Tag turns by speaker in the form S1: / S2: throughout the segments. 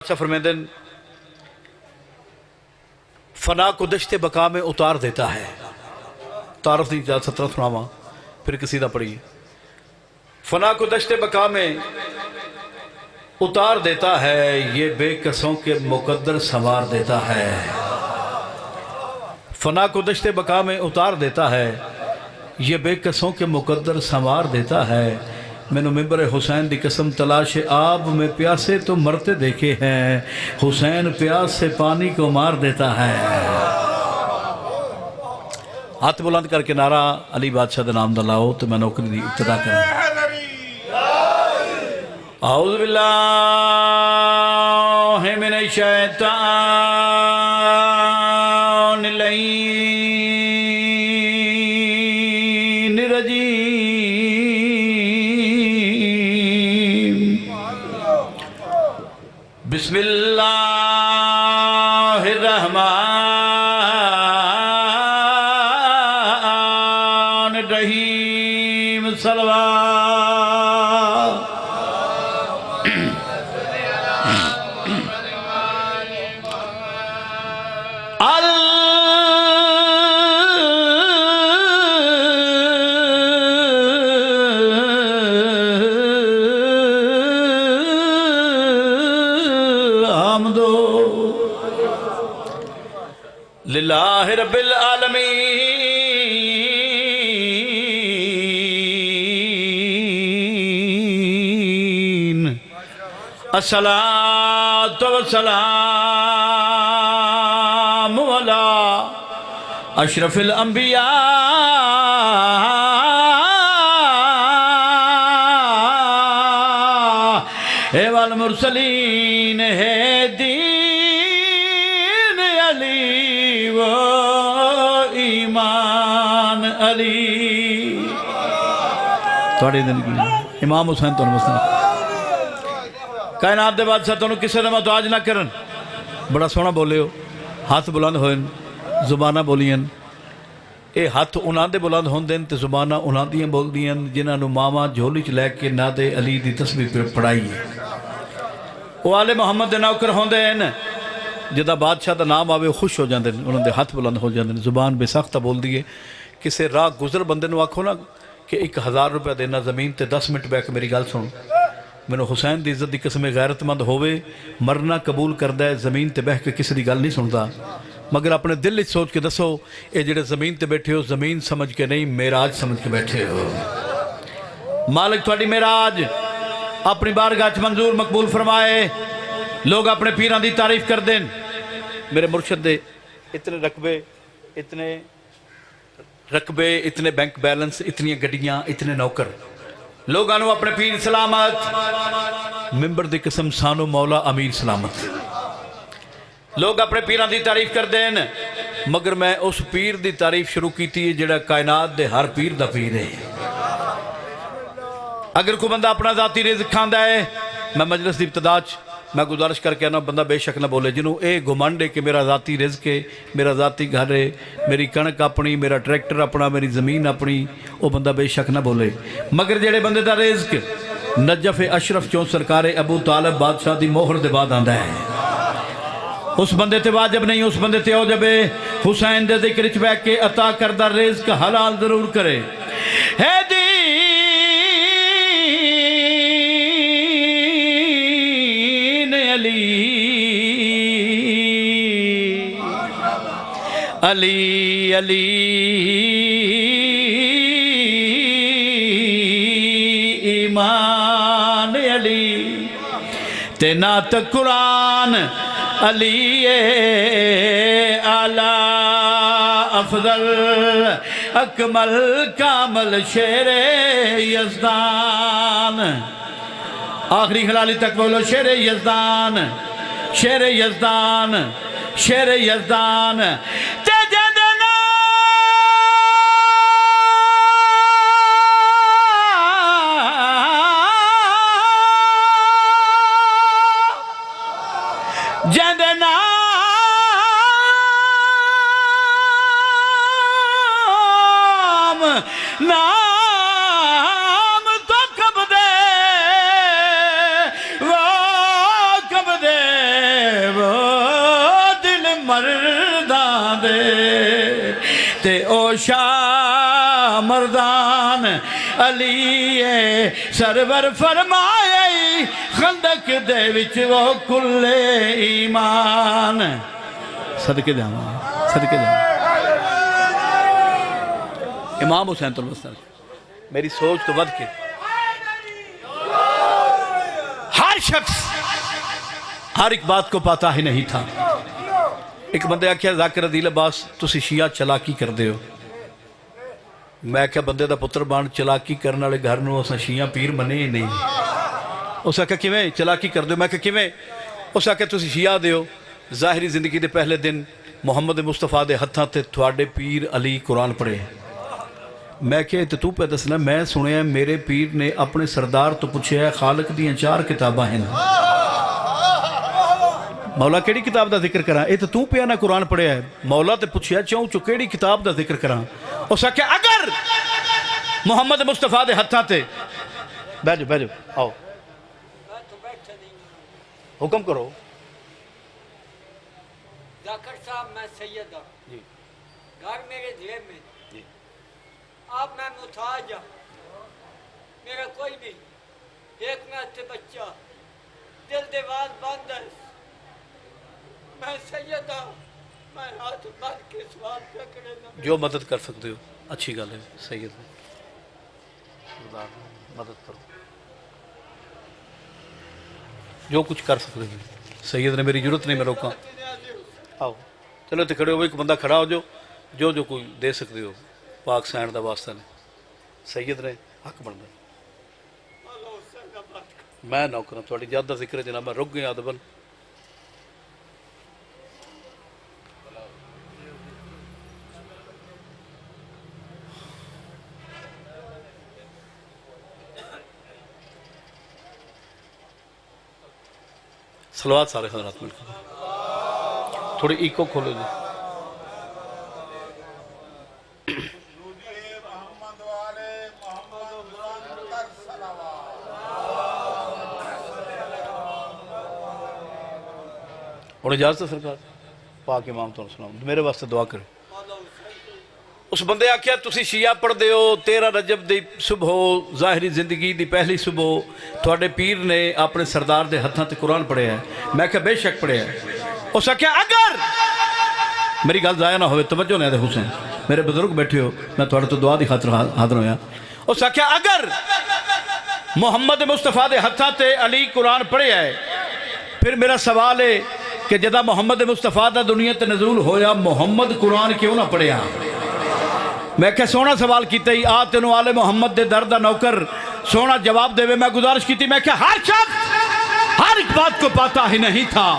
S1: अच्छा फरमाते हैं फना को दश्ते बका में उतार देता है। तारफ नहीं जा 17 सुनावा फिर किसी दा पढ़िए। फना को दश्ते बका में उतार देता है, ये बेकसों के मुकद्दर संवार देता है। फना को दश्ते बका में उतार देता है, ये बेकसों के मुकद्दर संवार देता है। मैंने मिंबर हुसैन दी कसम तलाश आब में प्यासे तो मरते देखे हैं, हुसैन प्यास से पानी को मार देता है। हाथ बुलंद करके नारा अली बादशाह दा नाम दा लाओ तो मैं नौकरी दी इब्तिदा करूं। औज़ु बिल्लाहि मिनश शैतानिर रजीम। बिस्मिल्लाहिर्रहमानिर्रहीम। सल्लल्लाहु लिल्लाहि रब्बिल आलमीन। अस्सलातु वस्सलामु अला अशरफिल अंबिया वल मुरसलीन है दीन अली वो ईमान अली। थोड़ी दिन की इमाम हुसैन तो मसला कायनात दे बादशाह तुहानू किसी दा मुहताज ना करन। बड़ा सोहना बोले हो, हाथ बुलंद होए, जुबाना बोलियन। ये हाथ उन्हां दे बुलंद होंदे ते जुबाना उन्हां दियां बोलदियां जिन्हां नू मावा झोली च लैके नादे अली दी तस्बीह पढ़ाई है। वो आले मुहम्मद दे नौकर होंदे न, जिदा बादशाह का नाम आवे खुश हो जाते हैं, उन्होंने हाथ बुलंद हो जाते हैं, जुबान बेसख्त बोलती है। किसी राह गुजर बंदे नू आखो ना कि 1000 रुपया देना जमीन ते 10 मिनट बह के मेरी गल सुन। मैनू हुसैन की इज्जत की कसम गैरतमंद होवे मरना कबूल करता है, जमीन ते बह के किसी की गल नहीं सुनता। मगर अपने दिल सोच के दसो ये जेडे जमीन ते बैठे हो जमीन समझ के नहीं मेराज समझ के बैठे हो। मालिक थोड़ी मेराज अपनी बारगाह च मंजूर मकबूल फरमाए। लोग अपने पीरां की तारीफ कर दें। मेरे मुर्शद दे इतने रकबे इतने बैंक बैलेंस इतनी गड्डियां इतने नौकर, लोगों को अपने पीर सलामत। मिंबर दी कसम सानू मौला अमीर सलामत। लोग अपने पीरां की तारीफ कर दें, मगर मैं उस पीर की तारीफ शुरू की है जिहड़ा कायनात दे हर पीर दा पीर है। अगर कोई बंदा अपना जाती रिज़्क खांदा है, मैं मजलिस की इब्तिदा मैं गुजारिश करके आना बंदा बेशक ना बोले जिन्होंने ये घुमंड है कि मेरा जाती रिज़्क है, मेरा जाती घर है, मेरी कणक अपनी, मेरा ट्रैक्टर अपना, मेरी ज़मीन अपनी, वो बंदा बेशक ना बोले। मगर जेड़े बंदे का रिज़्क नजफ अशरफ चों सरकार अबू तालिब बादशाह की मोहर दे बाद आंदा है, उस बंदे ते वाजिब नहीं, उस बंदे ते औजब है हुसैन दे ज़िक्र च बैठ के अता करदा रिज़्क हलाल जरूर करे। है अली अली ईमान अली ते नात कुरान अली आला अफजल अकमल कामल शेरे यज़दान। आखिरी खलाली तक बोलो शेरे यज़दान, शेरे यज़दान, शेरे यज़दान। जद नाम नाम तो कब दे वो कब दे تے او شاہ مردان علی سرور فرمائے خندق دے وچ وہ کل ایمان صدقے جاواں صدقے جاواں امام حسین طلبستان میری سوچ تو ود کے ہر شخص ہر ایک بات کو پاتا ہی نہیں تھا. ایک بندے آکھیا ذاکر عدیل عباس تسی شیعہ چلاکی کر دے ہو. میں کہا بندے دا پتر بان چلاکی کرنے والے گھر نو اساں شیعہ پیر منے ہی نہیں. اس آکھیا کیویں چلاکی کر دے ہو؟ میں کہا کیویں؟ اس آکھیا تسی شیعہ دے ہو ظاہری زندگی دے پہلے دن محمد مصطفیٰ دے ہتھاں تے تھوڑے پیر علی قرآن پڑھے. میں کہ تو پہ دسنا میں سنیا میرے پیر نے اپنے سردار تو پوچھے ہے خالق دیاں 4 کتاباں ہیں مولا کیڑی کتاب دا ذکر کراں؟ اے تو پہ نہ قرآن پڑھیا ہے. مولا تے پوچھیا چوں کیڑی کتاب دا ذکر کراں؟ اس آکھیا اگر محمد مصطفیٰ دے ہتھاں تے بیجو آؤ حکم کرو.
S2: ذاکر صاحب میں سید ہوں گھر میرے جیب میں آپ میں محتاج ہوں میرا کوئی نہیں ایک میں سے بچہ دل دیوال بند ہے میں سید ہوں میں ہاتھ بند کے سوال پہ کرے نہ
S1: جو مدد کر سکتے ہو اچھی گل ہے سید مدد کرو جو کچھ کر سکتے ہو. سید نے میری ضرورت نہیں میں روکا. آؤ چلو تے کھڑے ہو ایک بندہ کھڑا ہو جو کوئی دے سکتے ہو پاک سین دا واسطہ نے سید نے حق بنتا میں نوکراں تھوڑی زیادہ ذکر ہے جناب میں رک گیا ادبن. صلوات سارے حضرات مل کر تھوڑی ایکو کھولو جی. اور اجازت ہے سرکار پاک امام تو سلام میرے واسطے دعا کرے. اس بندے آکھیا تسی شیعہ پڑھ دے ہو 13 رجب دی صبح ظاہری زندگی دی پہلی صبح تھوڑے پیر نے اپنے سردار دے ہتھاں تے قرآن پڑھے ہیں. میں کہا بے شک پڑھے ہیں. اس آکھیا اگر میری گل ضائع نہ ہوئے توجہ نہیں دے حسین میرے بزرگ بیٹھے ہو میں تھوڑے تو دعا دی خاطر حاضر ہویا. اس آکھیا اگر محمد مصطفیٰ دے ہتھاں تے علی قرآن پڑھے ہے پھر میرا سوال ہے کہ جدا محمد مصطفیٰ دا دنیا تے نزول ہویا محمد قرآن کیوں نہ پڑھیا؟ میں کہ سونا سوال کیتے ہی تینوں آل محمد دے دردہ نوکر سونا جواب دے میں گزارش کیتی میں کہ ہر شخص ہر ایک بات کو پاتا ہی نہیں تھا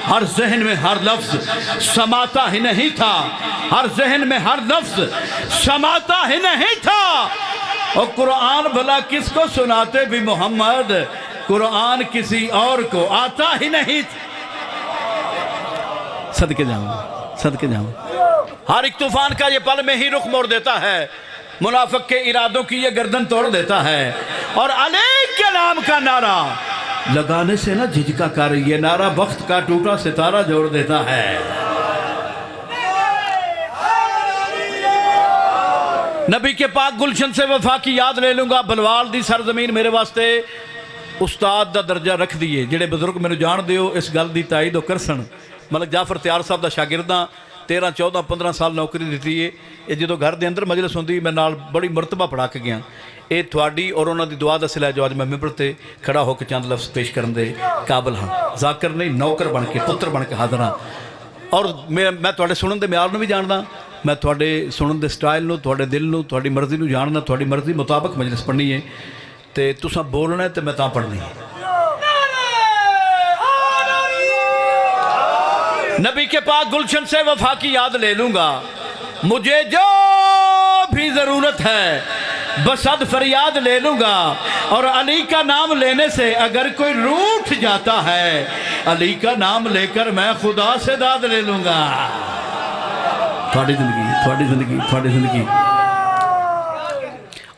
S1: ہر ذہن میں ہر لفظ سماتا ہی نہیں تھا ہر ذہن میں ہر لفظ سماتا ہی نہیں تھا. اور قرآن بھلا کس کو سناتے بھی محمد قرآن کسی اور کو آتا ہی نہیں تھا. صدقے جاؤں ہر ایک طوفان کا یہ پل میں ہی رخ موڑ دیتا ہے منافق کے ارادوں کی یہ گردن توڑ دیتا ہے. اور علی کے نام کا نعرہ لگانے سے نہ جھجکا کر یہ نعرہ وقت کا ٹوٹا ستارہ جوڑ دیتا ہے. نبی کے پاک گلشن سے وفا کی یاد لے لوں گا بلوال دی سرزمین میرے واسطے استاد دا درجہ رکھ دیئے جڑے بزرگ میں نے جان دیو اس گل دی تائید کر سن. ملک جعفر تیار صاحب دا شاگرداں 13 14 15 سال نوکری دیتی ہے. یہ جدو گھر دے اندر مجلس ہوندی میں نال بڑی مرتبہ پڑھا کے گیا. اے تھوڑی اور انہوں دی دعا دا صلح جو آج میں ممبر تے کھڑا ہو کے چاند لفظ پیش کرن دے قابل ہاں. ذاکر نہیں نوکر بن کے پتر بن کے حاضر ہاں. اور میں تھوڑے سنن دے معیار نو بھی جاندا میں تھوڑے سنن دے سٹائل نو تھوڑے دل نو تھوڑی مرضی نو جاننا تھوڑی مرضی مطابق مجلس پڑھنی ہے تے تساں بولنا ہے تے میں تاں پڑھنی ہے. نبی کے پاک گلشن سے وفا کی یاد لے لوں گا مجھے جو بھی ضرورت ہے بصد فریاد لے لوں گا. اور علی کا نام لینے سے اگر کوئی روٹھ جاتا ہے علی کا نام لے کر میں خدا سے داد لے لوں گا. تھوڑی زندگی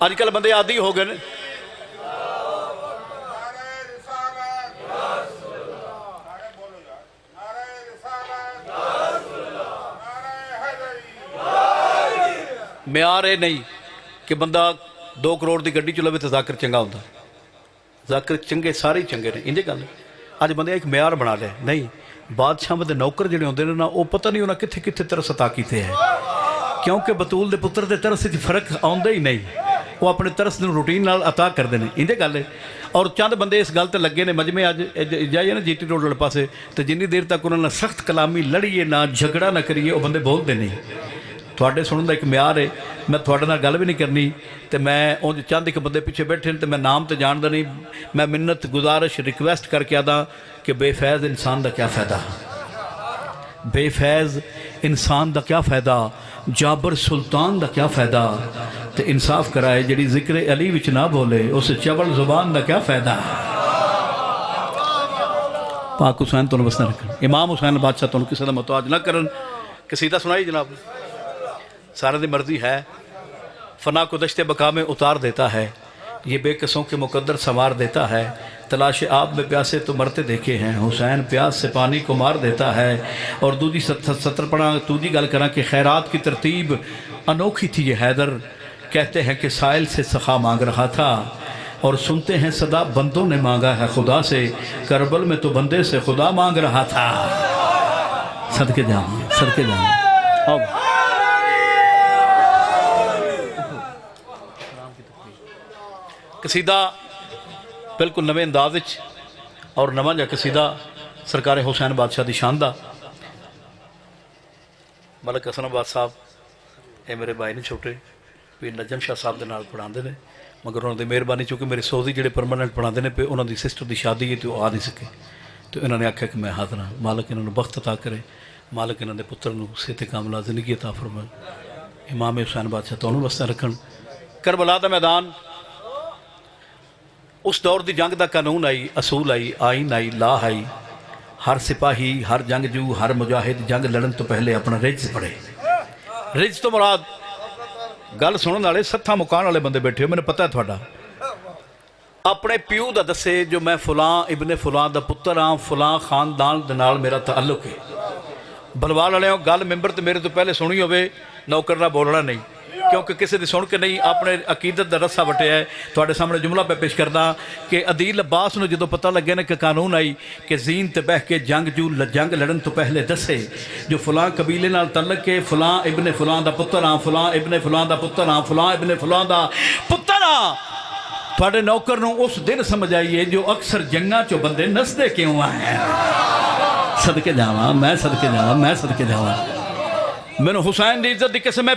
S1: آج کل بندے عادی ہو گئے ਮਿਆਰ ਇਹ ਨਹੀਂ ਕਿ ਬੰਦਾ 2 ਕਰੋੜ ਦੀ ਗੱਡੀ ਚ ਲਵੇ ਤਾਂ ਜ਼ਾਕਰ ਚੰਗਾ ਹੁੰਦਾ। ਜ਼ਾਕਰ ਚੰਗੇ ਸਾਰੇ ਹੀ ਚੰਗੇ ਨੇ, ਇੰਝ ਗੱਲ ਅੱਜ ਬੰਦੇ ਇੱਕ ਮਿਆਰ ਬਣਾ ਲਿਆ। ਨਹੀਂ, ਬਾਦਸ਼ਾਹਾਂ ਦੇ ਨੌਕਰ ਜਿਹੜੇ ਹੁੰਦੇ ਨੇ ਨਾ, ਉਹ ਪਤਾ ਨਹੀਂ ਉਹਨਾਂ ਕਿੱਥੇ ਕਿੱਥੇ ਤਰਸ ਅਤਾ ਕੀਤੇ ਹੈ, ਕਿਉਂਕਿ ਬਤੂਲ ਦੇ ਪੁੱਤਰ ਦੇ ਤਰਸ 'ਚ ਫਰਕ ਆਉਂਦਾ ਹੀ ਨਹੀਂ। ਉਹ ਆਪਣੇ ਤਰਸ ਨੂੰ ਰੂਟੀਨ ਨਾਲ ਅਤਾ ਕਰਦੇ ਨੇ, ਇੰਝ ਗੱਲ ਹੈ। ਔਰ ਚੰਦ ਬੰਦੇ ਇਸ ਗੱਲ ਤੇ ਲੱਗੇ ਨੇ, ਮਜਮੇ ਅੱਜ ਜਾਈਏ ਨਾ GT ਰੋਡ ਵਾਲੇ ਪਾਸੇ, ਤੇ ਜਿੰਨੀ ਦੇਰ ਤੱਕ ਉਹਨਾਂ ਨਾਲ ਸਖਤ ਕਲਾਮੀ ਲੜੀਏ ਨਾ, ਝਗੜਾ ਨਾ ਕਰੀਏ, ਉਹ ਬੰਦੇ ਬੋਲਦੇ ਨਹੀਂ। ਤੁਹਾਡੇ ਸੁਣਨ ਦਾ ਇੱਕ ਮਿਆਰ ਹੈ। ਮੈਂ ਤੁਹਾਡੇ ਨਾਲ ਗੱਲ ਵੀ ਨਹੀਂ ਕਰਨੀ, ਤੇ ਮੈਂ ਉਹ ਚੰਦ ਇੱਕ ਬੰਦੇ ਪਿੱਛੇ ਬੈਠੇ ਨੇ, ਤੇ ਮੈਂ ਨਾਮ ਤੇ ਜਾਣਦਾ ਨਹੀਂ। ਮੈਂ ਮਿੰਨਤ ਗੁਜ਼ਾਰਿਸ਼ ਰਿਕਵੈਸਟ ਕਰਕੇ ਆਦਾ ਕਿ ਬੇਫੈਜ਼ ਇਨਸਾਨ ਦਾ ਕਿਆ ਫਾਇਦਾ, ਬੇਫੈਜ਼ ਇਨਸਾਨ ਦਾ ਕਿਆ ਫਾਇਦਾ, ਜਾਬਰ ਸੁਲਤਾਨ ਦਾ ਕਿਆ ਫਾਇਦਾ। ਤੇ इंसाफ कराए जिहड़ी जिक्र अली विच ना बोले, उस चवल जुबान का क्या फायदा। पाक हुसैन तुहानूं बसना रखन, इमाम हुसैन बादशाह तुहानूं किसी का मुहताज ना करन। कसीदा सुनाई जनाब, सारे दी मर्जी है, फना को दश्ते बका में उतार देता है, ये बेकसों के मुकद्दर संवार देता है। तलाश आप में प्यासे तो मरते देखे हैं, हुसैन प्यास से पानी को मार देता है। और दूजी सत्र पढ़ा, दूजी गल करा कि खैरात की तरतीब अनोखी थी ये हैदर, कहते हैं कि साइल से सखा मांग रहा था, और सुनते हैं सदा बंदों ने मांगा है खुदा से, करबल में तो बंदे से खुदा मांग रहा था। सदके जाऊँ, सदके जाऊँ। कसीदा बिल्कुल नवे अंदाज और नवा जा कसीदा सरकार हुसैन बादशाह की शान का। मलक हसनाबाद साहब ये मेरे भाई ने छोटे भी नजम शाह साहब के नाल पढ़ाते हैं, मगर उन्होंने मेहरबानी चूँकि मेरे सौदी जोड़े परमानेंट पढ़ाते हैं पे उन्होंने सिस्टर की शादी है तो आ नहीं सके, तो इन्होंने आख्या कि मैं हाजिर हाँ। मालक इन्होंने बख्त अता करे, मालक इन्होंने पुत्र को सेहत कामला जिंदगी अता फरमाए। इमाम हुसैन बादशाह तुहानूं वास्ते रखन। करबला का मैदान उस दौर की जंग का कानून आई, असूल आई, आईन आई, लाह आई। हर सिपाही, हर जंगजू, हर मुजाहिद जंग लड़न तो पहले अपना रिज पढ़े। रिज तो मुराद गल सुनने वाले सत्था मुकान वाले बंदे बैठे हो, मैंने पता है थोड़ा अपने प्यू का दसे जो मैं फुलां इबने फुलां का पुत्र हाँ, फुलां खानदान दे नाल मेरा ताल्लुक है। बलवाल वाले गल मैंबर तो मेरे तो पहले सुनी होवे, नौकर ना बोलना नहीं, क्योंकि किसी की सुन के नहीं, अपने अकीदत का रस्सा वटिया है। थोड़े सामने जुमला पे पेश करदा कि अदील अब्बास नूं जदों पता लगे ना कि कानून आई कि जीन ते बह के जंग लड़न तो पहले दसे जो फलां कबीले नाल तल्लक है, फलां इबने फलां दा पुत्र हाँ, फलां इबने फलां दा पुत्र हाँ, फलां इबने फलां दा पुत्र हाँ। थोड़े नौकर नूं उस दिन समझ आइए जो अक्सर जंगां चो बंदे नसदे क्यों आए। सदके जावां मैं, सदके जावां मैं, सदके जावां। मैनूं हुसैन दी इज्जत दी कसम है,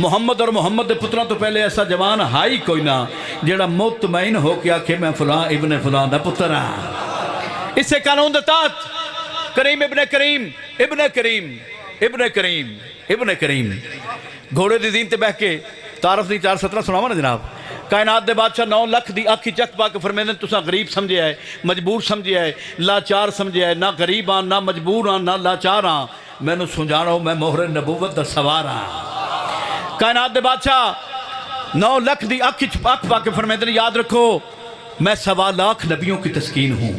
S1: मुहम्मद और मुहम्मद के पुत्रों तो पहले ऐसा जवान हाई कोई ना जेड़ा मुतमईन हो के आखे मैं फलां इबने फलां दा पुत्र हाँ। इसे कानून के तहत करीम इबने करीम इबने करीम इबने करीम इबने करीम घोड़े की जीन ते बह के तारफ दी 417 सुनावा ना जनाब। कायनात दे बादशाह 9 लाख दी आखी चक पा के फरमाते तुसा गरीब समझे है, मजबूर समझे है, लाचार समझे है। ना गरीब हाँ, ना मजबूर हाँ, ना लाचार हाँ, मैनू सुझाणो मैं मोहरे नबूवत दा सवार हाँ। कायनात दे बादशाह 9 लाख दी आखी अख पा के फरमाते याद रखो मैं 1.25 लाख नबियों की तस्कीन हूँ।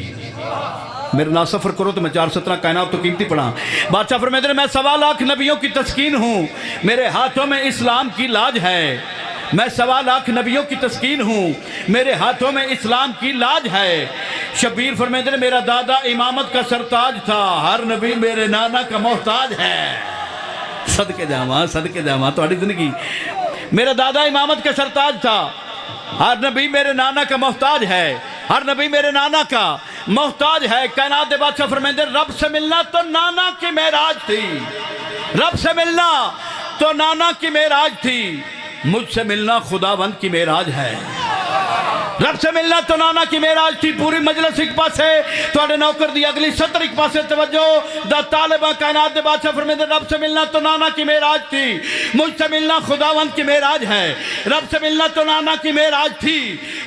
S1: मेरे नाल सफ़र करो तो मैं 417 कायनात तो कीमती पढ़ा। बादशाह फरमाते मैं 1.25 लाख नबियों की तस्कीन हूँ, मेरे हाथों में इस्लाम की लाज है। मैं 1.25 लाख नबियों की तस्कीन हूँ, मेरे हाथों में इस्लाम की लाज है। शबीर फरमाते मेरा दादा इमामत का सरताज था, हर नबी मेरे नाना का मोहताज है। सदके जावा, सदके जावा तुम्हारी जिंदगी। मेरा दादा इमामत का सरताज था, हर नबी मेरे नाना का मोहताज है, हर नबी मेरे नाना का मोहताज है। कायनात दे बादशाह फरमाते रब से मिलना तो नाना की मेराज थी, रब से मिलना तो नाना की मेराज थी, मुझसे मिलना खुदावंद की मेराज है। रब से मिलना तो नाना की मेराज थी। पूरी मजलिस एक पासे थोड़े नौकर दी अगली सत्र एक पासे तवज्जो दा तालिबा कायनात दे बादशाह फरमाते रब से मिलना तो नाना की मेराज थी, मुझसे मिलना खुदावंद की मेराज है। रब से मिलना तो नाना की मेराज थी,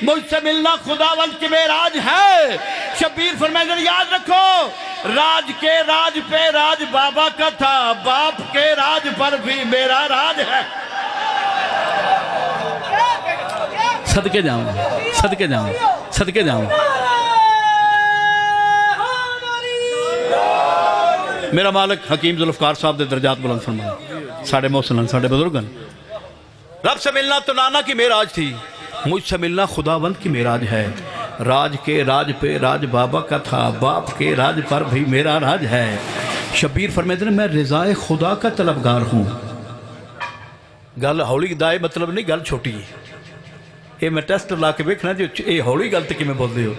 S1: मुझसे मिलना खुदावंद की मेराज है। शबीर फरमाते याद रखो राज के राज पे राज बाबा का था, बाप के राज पर भी मेरा राज है। सदके जाऊं, सदके जाऊं, सदके जाऊं। میرا مالک حکیم ذوالفقار صاحب دے درجات بلند فرمائے، ساڑھے محسنان ساڑھے بزرگن۔ رب سے ملنا تو نانا کی معراج تھی، مجھ سے ملنا خداوند کی معراج ہے۔ راج کے راج پہ راج بابا کا تھا، باپ کے راج پر بھی میرا راج ہے۔ شبیر فرمیتے ہیں میں رضائے خدا کا طلبگار ہوں۔ گل ہولی دائے مطلب نہیں، گل چھوٹی ہے، یہ میں ٹیسٹ لا کے دیکھنا جو یہ ہولی گل تک میں بول دے ہو۔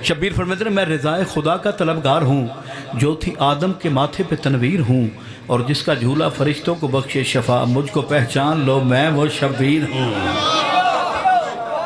S1: شبیر فرمیتے ہیں میں رضائے خدا کا طلبگار ہوں، جو تھی آدم کے ماتھے پہ تنویر ہوں، اور جس کا جھولا فرشتوں کو بخشے شفا، مجھ کو پہچان لو میں وہ شبیر ہوں۔